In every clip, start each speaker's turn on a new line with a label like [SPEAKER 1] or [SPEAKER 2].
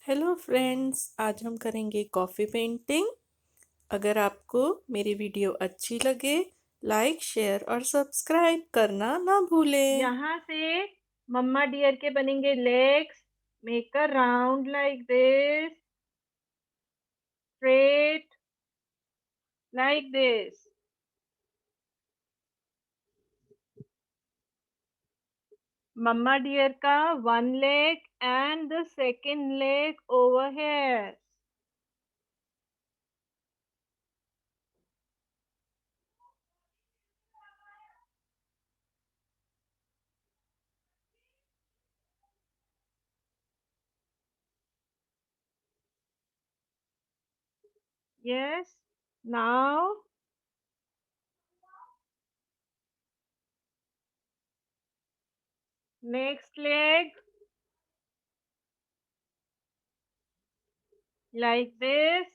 [SPEAKER 1] Hello friends, आज हम करेंगे कॉफ़ी पेंटिंग। अगर आपको मेरी वीडियो अच्छी लगे, लाइक शेयर और सब्सक्राइब करना ना भूलें।
[SPEAKER 2] यहाँ से मम्मा डियर के बनेंगे legs. Make a round like this, straight like this. Mamma deer का one leg and the second leg over here. Yes. Now next leg like this,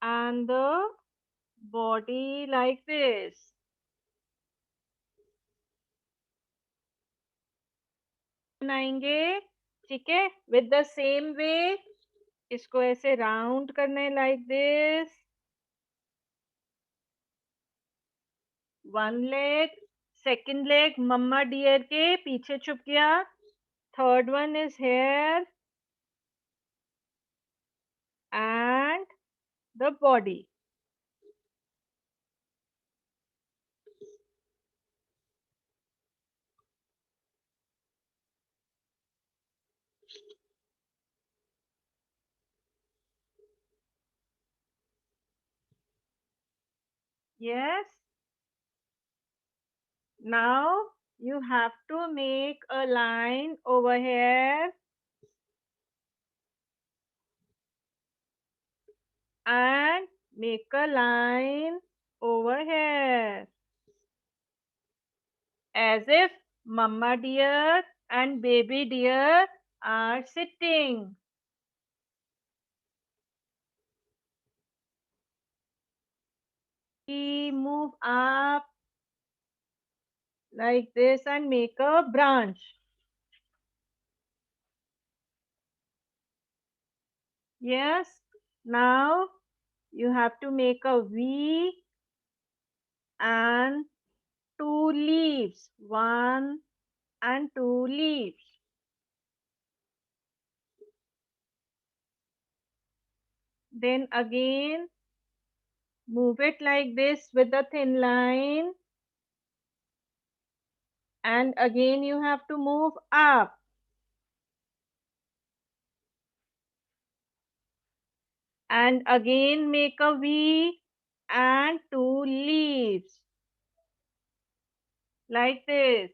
[SPEAKER 2] and the body like this. बनाएंगे, ठीक है, with the same way. इसको ऐसे round करना है like this. One leg, second leg mamma deer के पीछे छुप गया. Third one is here and the body. Yes. Now you have to make a line over here and make a line over here, as if mama deer and baby deer are sitting. We move up like this and make a branch. Yes. Now you have to make a V and two leaves. One and two leaves. Then again move it like this with a thin line. And again you have to move up. And again make a V and two leaves. Like this.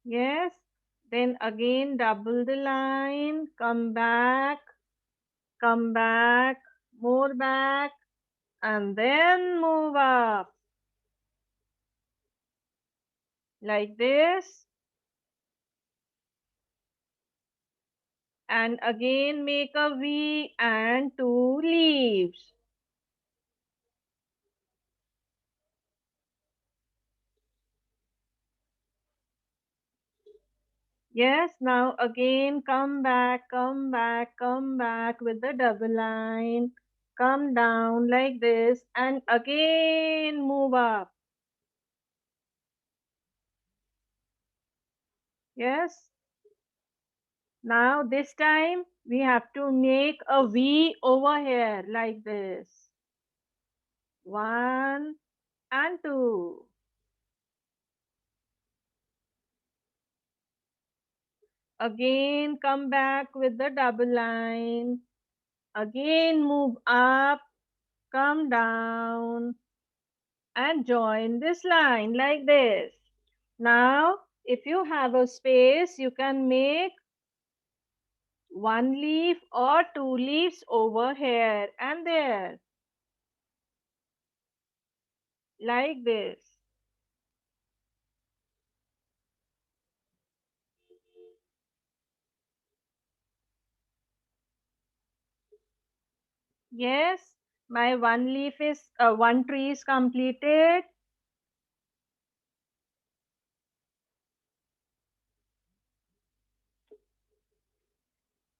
[SPEAKER 2] Yes. Then again double the line. Come back, more back, and then move up. Like this. And again make a V and two leaves. Yes, now again come back, come back with the double line. Come down like this and again move up. Yes. Now this time we have to make a V over here like this. One and two. Again come back with the double line. Again move up, come down and join this line like this. Now, if you have a space, you can make one leaf or two leaves over here and there, like this. Yes, My one tree is completed.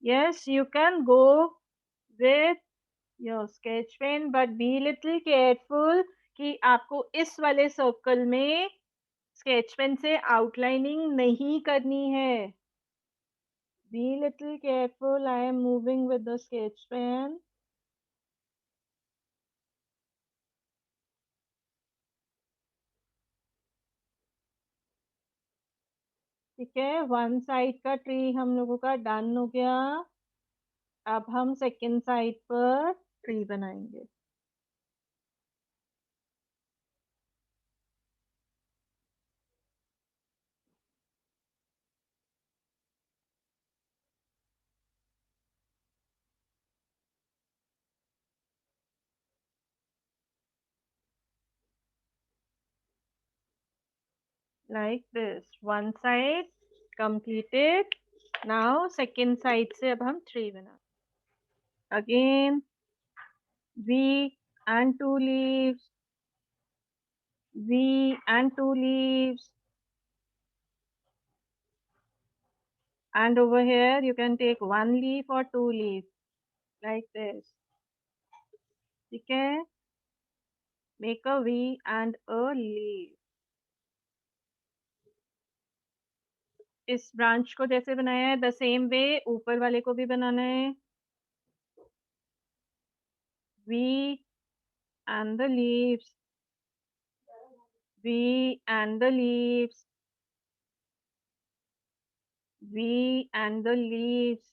[SPEAKER 2] Yes, you can go with your sketch pen, but be little careful कि आपको इस वाले circle में sketch pen से outlining नहीं करनी है. Be little careful. I am moving with the sketch pen. ठीक है, वन साइड का ट्री हम लोगों का डन हो गया. अब हम सेकंड साइड पर ट्री बनाएंगे. Like this, one side completed. Now second side से अब हम ट्री बना. Again V and two leaves, V and two leaves, and over here you can take one leaf or two leaves like this. ठीक है, make a V and a leaf. इस branch को जैसे बनाया है द सेम वे ऊपर वाले को भी बनाना है. V and the leaves, V and the leaves, V and the leaves.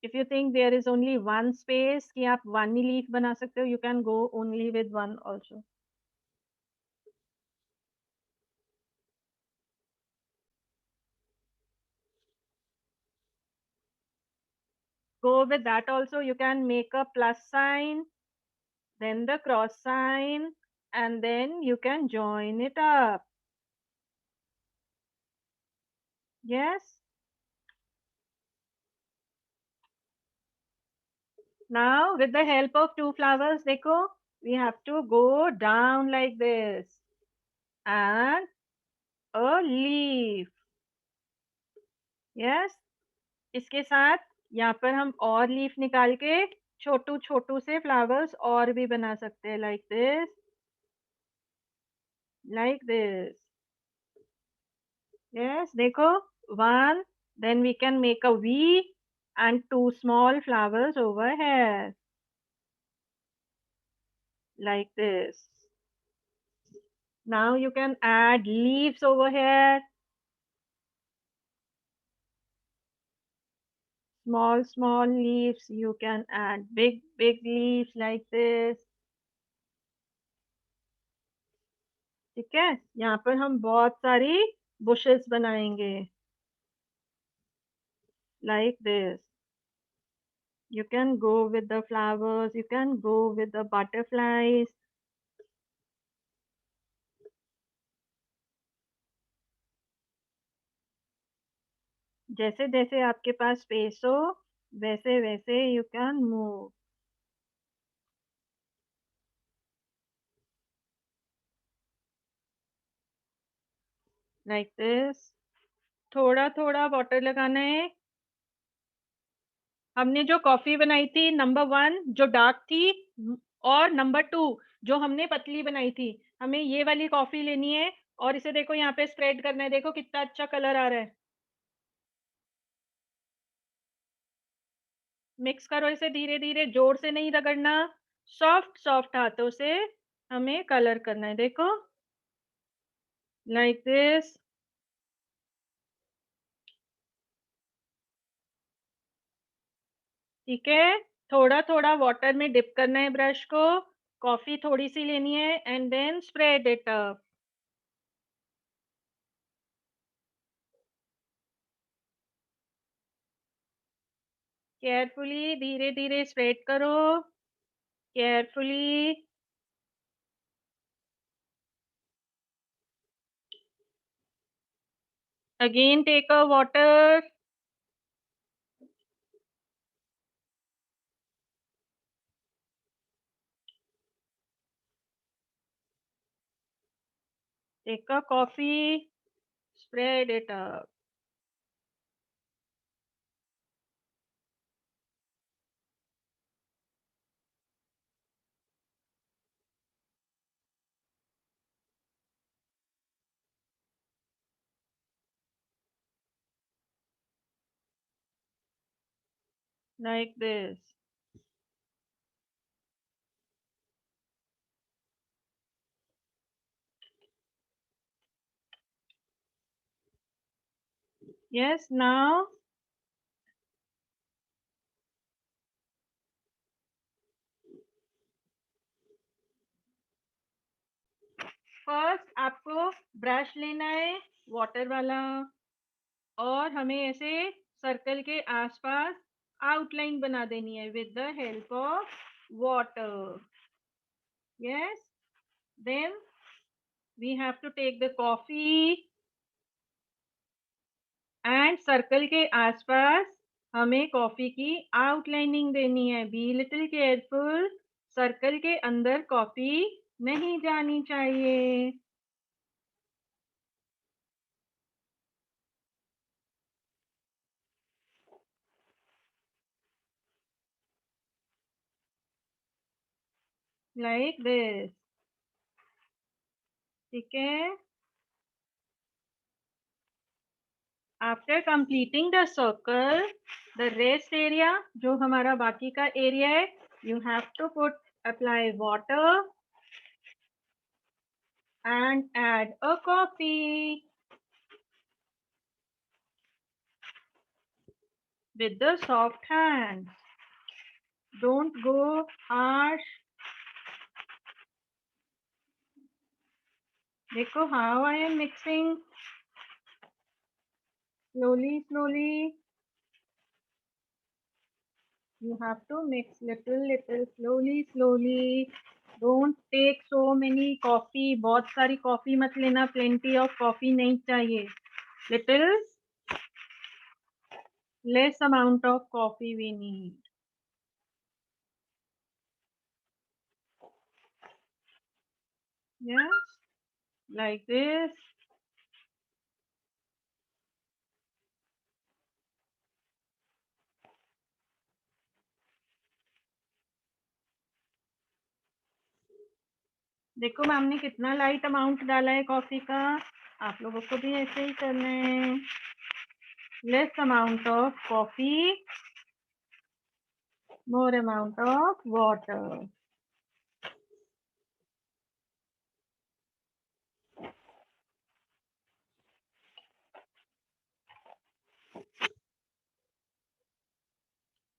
[SPEAKER 2] If you think there is only one space कि आप one ही leaf बना सकते हो, you can go only with one also. Go with that also. You can make a plus sign, then the cross sign, and then you can join it up. Yes. Now with the help of two flowers, देखो, we have to go down like this and a leaf. Yes. इसके साथ यहाँ पर हम और leaf निकाल के छोटू छोटू से फ्लावर्स और भी बना सकते हैं like this, like this. Yes, देखो, one, then we can make a V and two small flowers over here like this. Now you can add leaves over here. Small leaves. You can add big leaves like this. ठीक है, यहाँ पर हम बहुत सारी bushes बनाएंगे like this. You can go with the flowers. You can go with the butterflies. जैसे जैसे आपके पास स्पेस हो वैसे वैसे you can move like this. थोड़ा थोड़ा वाटर लगाना है. हमने जो कॉफी बनाई थी नंबर 1 जो डार्क थी और नंबर 2 जो हमने पतली बनाई थी, हमें ये वाली कॉफी लेनी है और इसे देखो यहाँ पे स्प्रेड करना है. देखो कितना अच्छा कलर आ रहा है. मिक्स करो इसे धीरे धीरे, जोर से नहीं रगड़ना. सॉफ्ट सॉफ्ट हाथों से हमें कलर करना है. देखो लाइक दिस. ठीक है, थोड़ा थोड़ा वाटर में डिप करना है ब्रश को. कॉफी थोड़ी सी लेनी है and then spread it up. Carefully धीरे धीरे स्प्रेड करो. Carefully. Again take a water. Take a coffee, spread it up. Like this. Yes, now first आपको ब्रश लेना है वाटर वाला और हमें ऐसे सर्कल के आसपास आउटलाइन बना देनी है with the help of water. Yes, then we have to take the coffee and circle के आसपास हमें कॉफी की आउटलाइनिंग देनी है. बी लिटिल केयरफुल, सर्कल के अंदर कॉफी नहीं जानी चाहिए. Like this. ठीक है. After completing the circle, the rest area जो हमारा बाकी का एरिया है, you have to put apply water and add a coffee with the soft hands. Don't go harsh. देखो how I am mixing slowly, slowly. You have to mix little, slowly, slowly. Don't take so many coffee. बहुत सारी coffee मत लेना. Plenty of coffee नहीं चाहिए. Little less amount of coffee we need. Yes, like this. देखो ma'am ने कितना light amount डाला है कॉफी का. आप लोगों को भी ऐसे ही करना है. Less amount of coffee, more amount of water.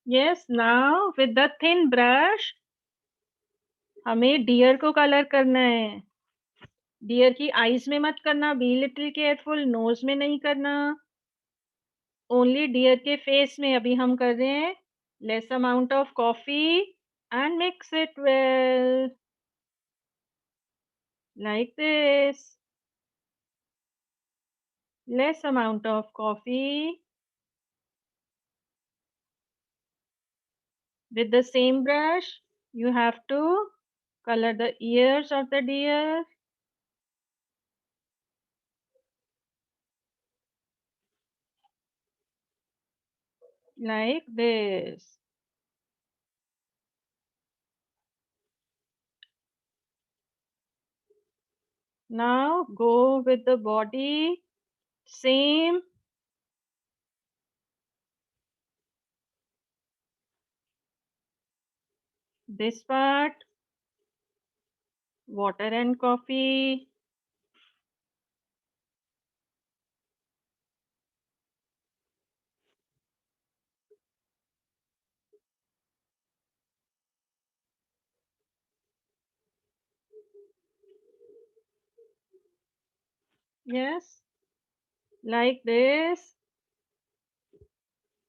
[SPEAKER 2] Yes, now with the thin brush हमें डियर को कलर करना है. डियर की आईज में मत करना. B little careful. नोज में नहीं करना. ओनली डियर के फेस में अभी हम कर रहे हैं. Less amount of coffee and mix it well like this. Less amount of coffee. With the same brush, you have to color the ears of the deer. Like this. Now go with the body. Same. This part. Water and coffee. Yes. Like this.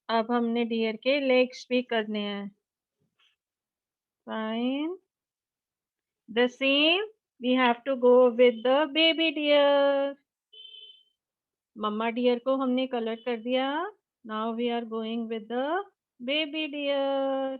[SPEAKER 2] अब हमने dear के legs भी करने हैं. Fine. The same. We have to go with the baby deer. Mamma deer को हमने colour कर दिया. Now we are going with the baby deer.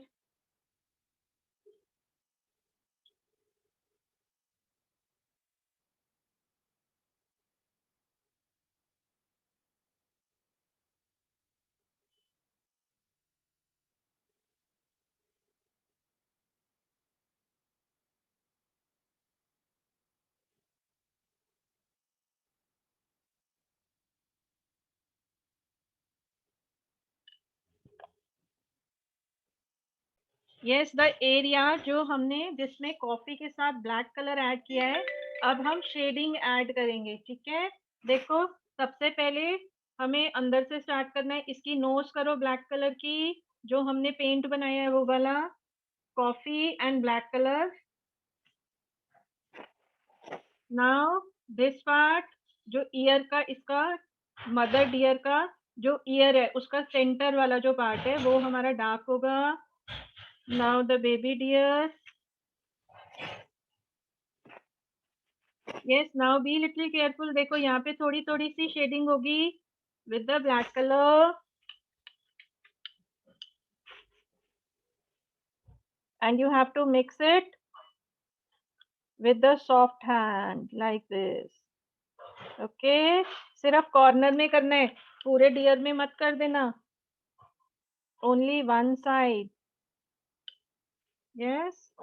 [SPEAKER 2] Yes, the area जो हमने जिसमें कॉफी के साथ ब्लैक कलर ऐड किया है, अब हम शेडिंग ऐड करेंगे, ठीक है। देखो, सबसे पहले हमें अंदर से स्टार्ट करना है। इसकी नोज करो ब्लैक कलर की, जो हमने पेंट बनाया है वो वाला, coffee and black colour. Now this part, जो ईयर का, इसका मदर डियर का जो ईयर है उसका सेंटर वाला जो पार्ट है वो हमारा डार्क होगा। Now the baby deer, yes, now be little careful. देखो यहाँ पे थोड़ी थोड़ी सी शेडिंग होगी with the black colour, and you have to mix it with the soft hand like this. Okay, सिर्फ कॉर्नर में करना है, पूरे डियर में मत कर देना, only one side. Yes,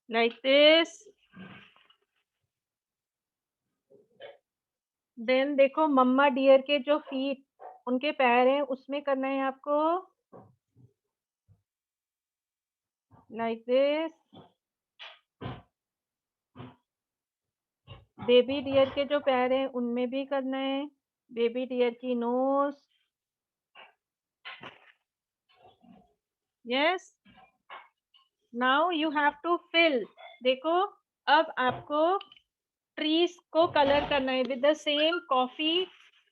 [SPEAKER 2] like this। Then देखो, मम्मा डियर के जो फीट, उनके पैर हैं, उसमें करना है आपको लाइक दिस। बेबी डियर के जो पैर हैं उनमें भी करना है, बेबी डियर की nose. Yes, now you have to fill. देखो, अब आपको ट्रीज को कलर करना है with the same coffee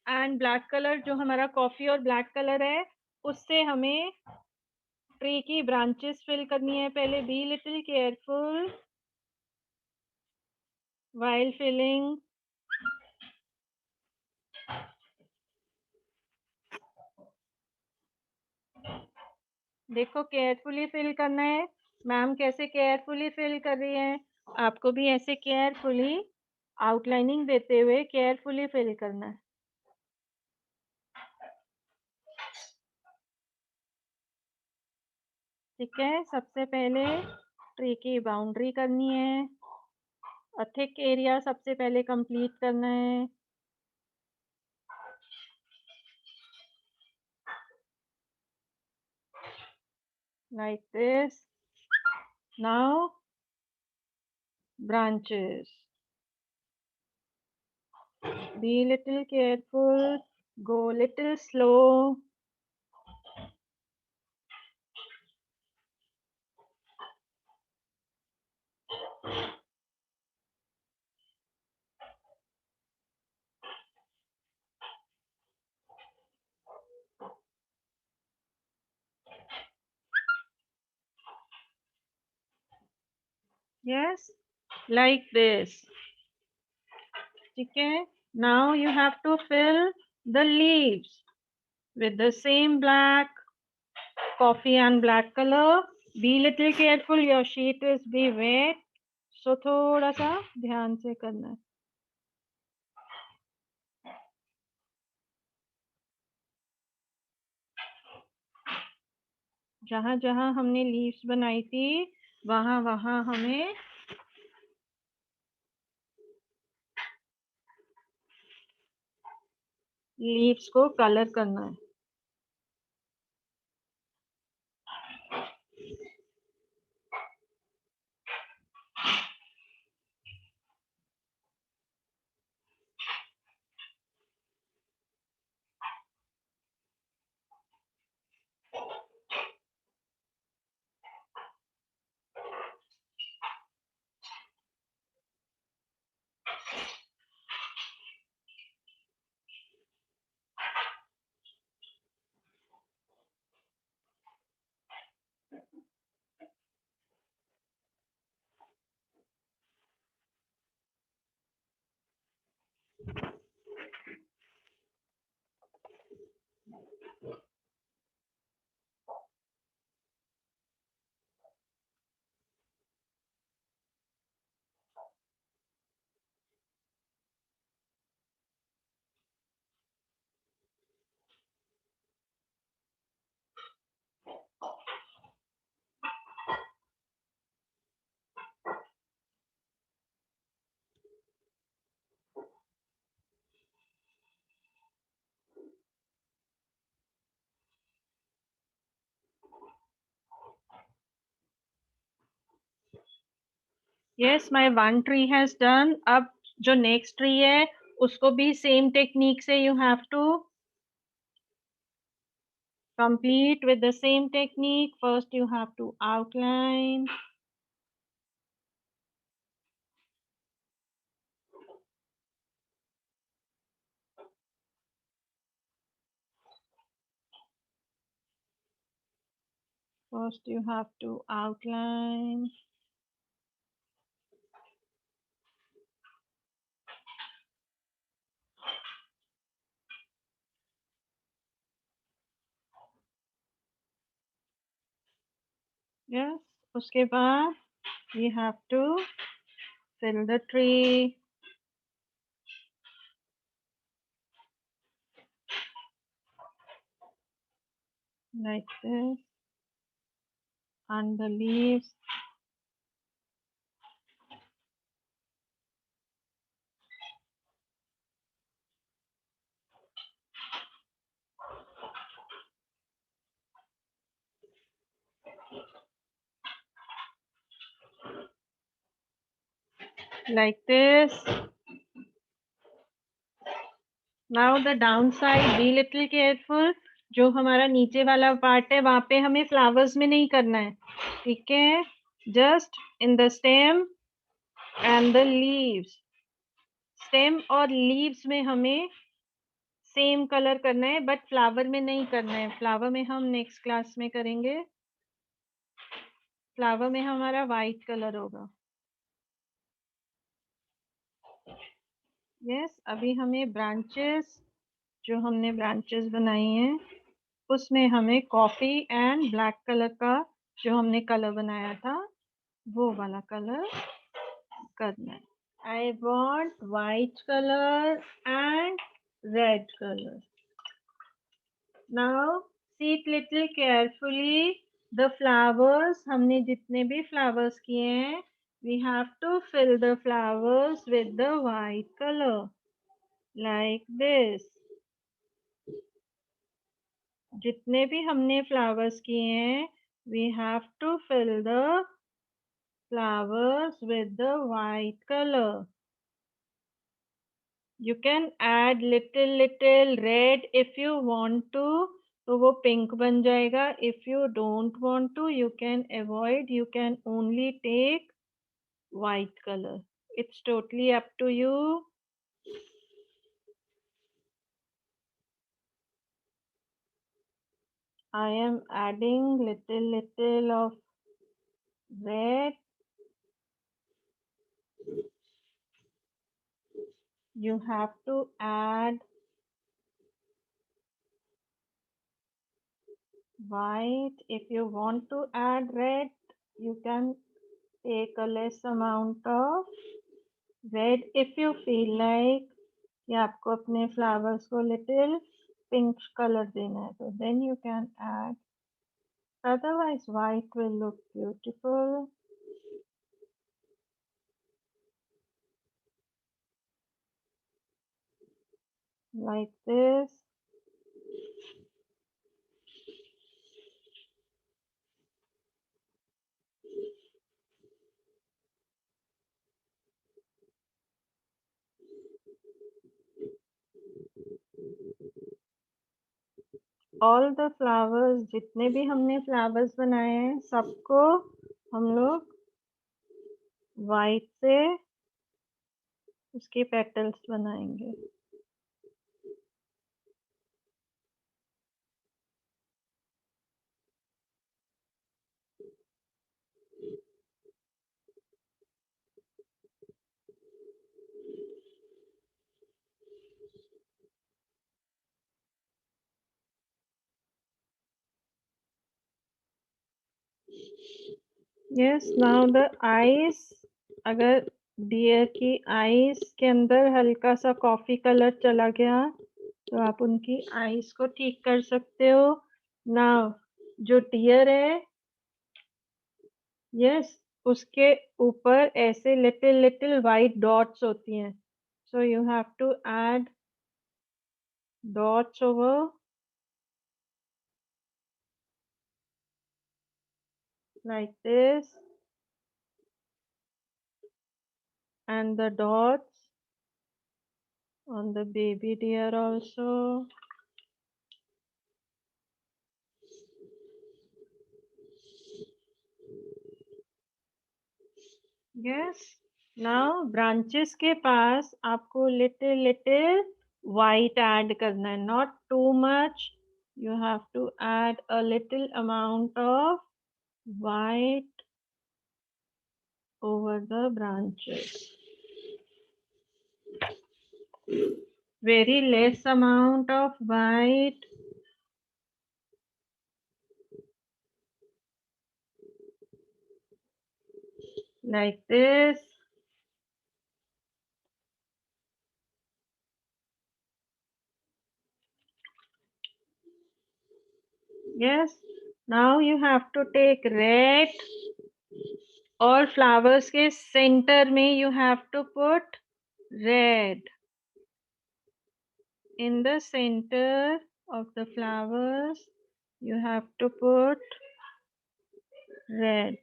[SPEAKER 2] and black colour. जो हमारा कॉफी और ब्लैक कलर है उससे हमें ट्री की ब्रांचेस फिल करनी है। पहले B little careful while filling। देखो, केयरफुली फिल करना है। मैम कैसे केयरफुली फिल कर रही है, आपको भी ऐसे केयरफुली आउटलाइनिंग देते हुए केयरफुली फिल करना है, ठीक है। सबसे पहले ट्री की बाउंड्री करनी है, अ थिक एरिया सबसे पहले कंप्लीट करना है, like this. Now branches, be little careful, go little slow। Yes, like this, ठीक है। Now you have to fill the leaves with the same black, coffee and black color। Be little careful, your sheet is be wet, so थोड़ा सा ध्यान से करना है। जहाँ जहाँ हमने लीव्स बनाई थी वहाँ वहाँ हमें लीव्स को कलर करना है। Yes, my one tree has done. अब जो next tree है उसको भी same technique से you have to complete with the same technique. First you have to outline. First you have to outline. Yes, उसके बाद we have to fill the tree. Like this. And the leaves. Like this. Now the downside, be little careful. जो हमारा नीचे वाला part है वहां पे हमें फ्लावर्स में नहीं करना है, ठीक है? Just in the stem and the leaves. Stem और लीव्स में हमें सेम कलर करना है, बट फ्लावर में नहीं करना है. फ्लावर में हम नेक्स्ट क्लास में करेंगे. फ्लावर में हमारा वाइट कलर होगा. यस, अभी हमें ब्रांचेस, जो हमने ब्रांचेस बनाई हैं उसमें हमें कॉफी एंड ब्लैक कलर का जो हमने कलर बनाया था वो वाला कलर करना है. I want white colour and red colour. Now see it little carefully. The flowers, हमने जितने भी फ्लावर्स किए हैं we have to fill the flowers with the white colour like this. जितने भी हमने फ्लावर्स किए हैं we have to fill the flowers with the white color. You can add little red if you want to, तो वो pink बन जाएगा. If you don't want to you can avoid, you can only take white color. It's totally up to you. I am adding little of red. You have to add white. If you want to add red, you can take a less amount of red. If you feel like कि आपको अपने flowers को little pink color देना है, तो then you can add. Otherwise, white will look beautiful. Like this. All the flowers, जितने भी हमने flowers बनाए हैं सबको हम लोग white से उसके petals बनाएंगे. Yes, now the eyes. अगर डियर की आईज के अंदर हल्का सा कॉफी कलर चला गया तो आप उनकी आईज को ठीक कर सकते हो. नाउ जो डियर है, यस, उसके ऊपर ऐसे लिटिल वाइट डॉट्स होती हैं, so you have to add dots over like this. and the dots on the baby deer also. Yes. Now branches के पास आपको little white add करना है, not too much. You have to add a little amount of white over the branches. Very less amount of white. Like this. Yes. Now you have to take red. All flowers के center में you have to put red. In the center of the flowers, you have to put red.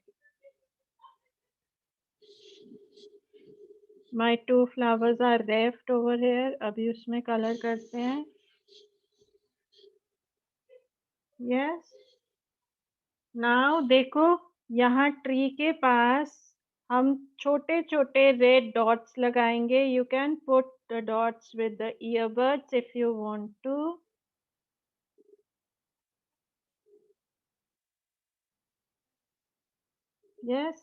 [SPEAKER 2] My 2 flowers are left over here. अभी उसमें color करते हैं. Yes. Now देखो यहाँ tree के पास हम छोटे छोटे red dots लगाएंगे. You can put the dots with the earbuds if you want to. Yes,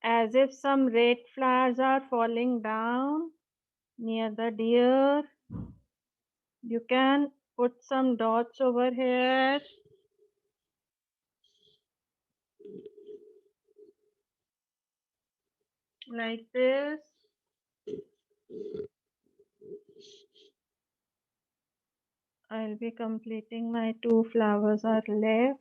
[SPEAKER 2] as if some red flowers are falling down near the deer. You can put some dots over here. Like this. I'll be completing my 2 flowers are left.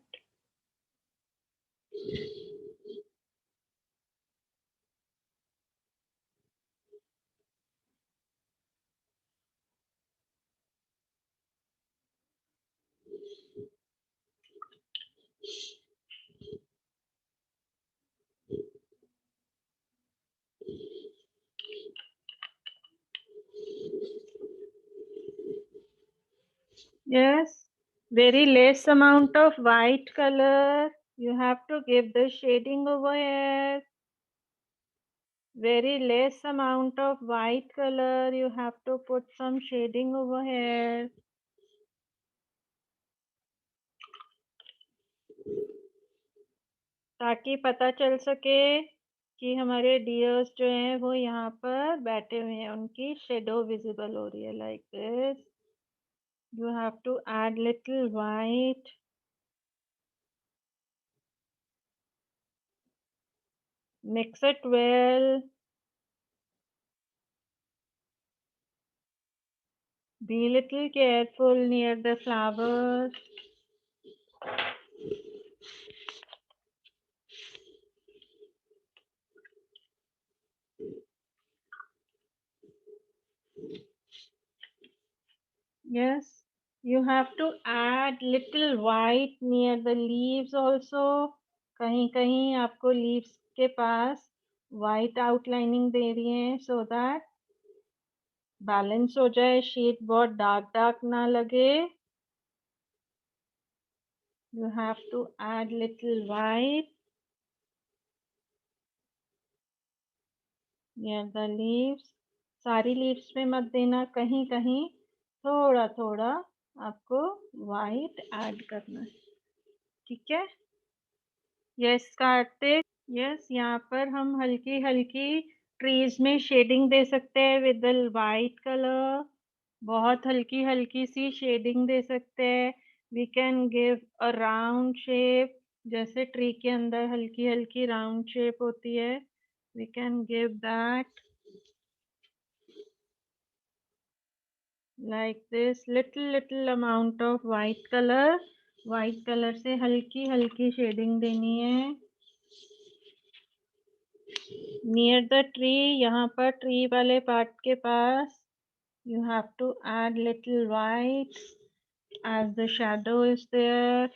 [SPEAKER 2] Yes, very less amount of white color. You have to give the shading over here. Very less amount of white color. You have to put some shading over here. ताकि पता चल सके कि हमारे dears जो हैं वो यहाँ पर बैठे हुए हैं, उनकी शेडो विजिबल हो रही है. Like this. You have to add little white. Mix it well. Be little careful near the flowers. Yes, you have to add little white near the leaves also. कहीं कहीं आपको leaves के पास white outlining दे रही है, so that balance हो जाए, sheet बहुत dark ना लगे. You have to add little white near the leaves. सारी leaves पे मत देना, कहीं कहीं थोड़ा थोड़ा आपको white add करना है. ठीक है. यस कार्तिक. यस, यहाँ पर हम हल्की हल्की ट्रीज में शेडिंग दे सकते हैं विद द वाइट कलर. बहुत हल्की हल्की सी शेडिंग दे सकते हैं. We can give a round shape. जैसे ट्री के अंदर हल्की हल्की राउंड शेप होती है, we can give that like this. Little amount of white colour. White colour से हल्की हल्की शेडिंग देनी है नियर द ट्री. यहाँ पर ट्री वाले पार्ट के पास you have to add little white as the shadow is there.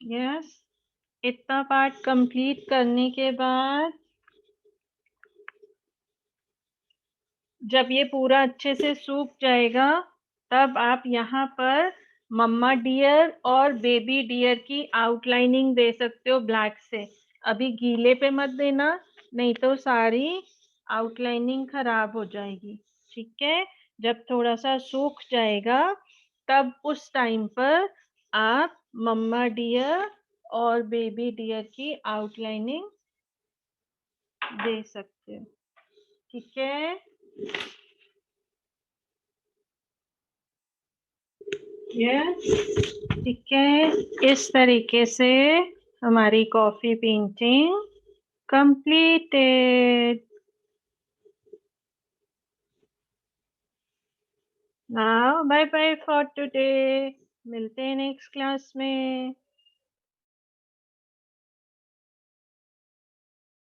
[SPEAKER 2] Yes, इतना पार्ट कंप्लीट करने के बाद जब ये पूरा अच्छे से सूख जाएगा, तब आप यहाँ पर मम्मा डियर और बेबी डियर की आउटलाइनिंग दे सकते हो ब्लैक से। अभी गीले पे मत देना, नहीं तो सारी आउटलाइनिंग खराब हो जाएगी। ठीक है? जब थोड़ा सा सूख जाएगा, तब उस टाइम पर आप मम्मा डियर और बेबी डियर की आउटलाइनिंग दे सकते हो। ठीक है? यस, ठीक है, इस तरीके से हमारी coffee painting completed. Now bye bye for today, मिलते हैं नेक्स्ट क्लास में।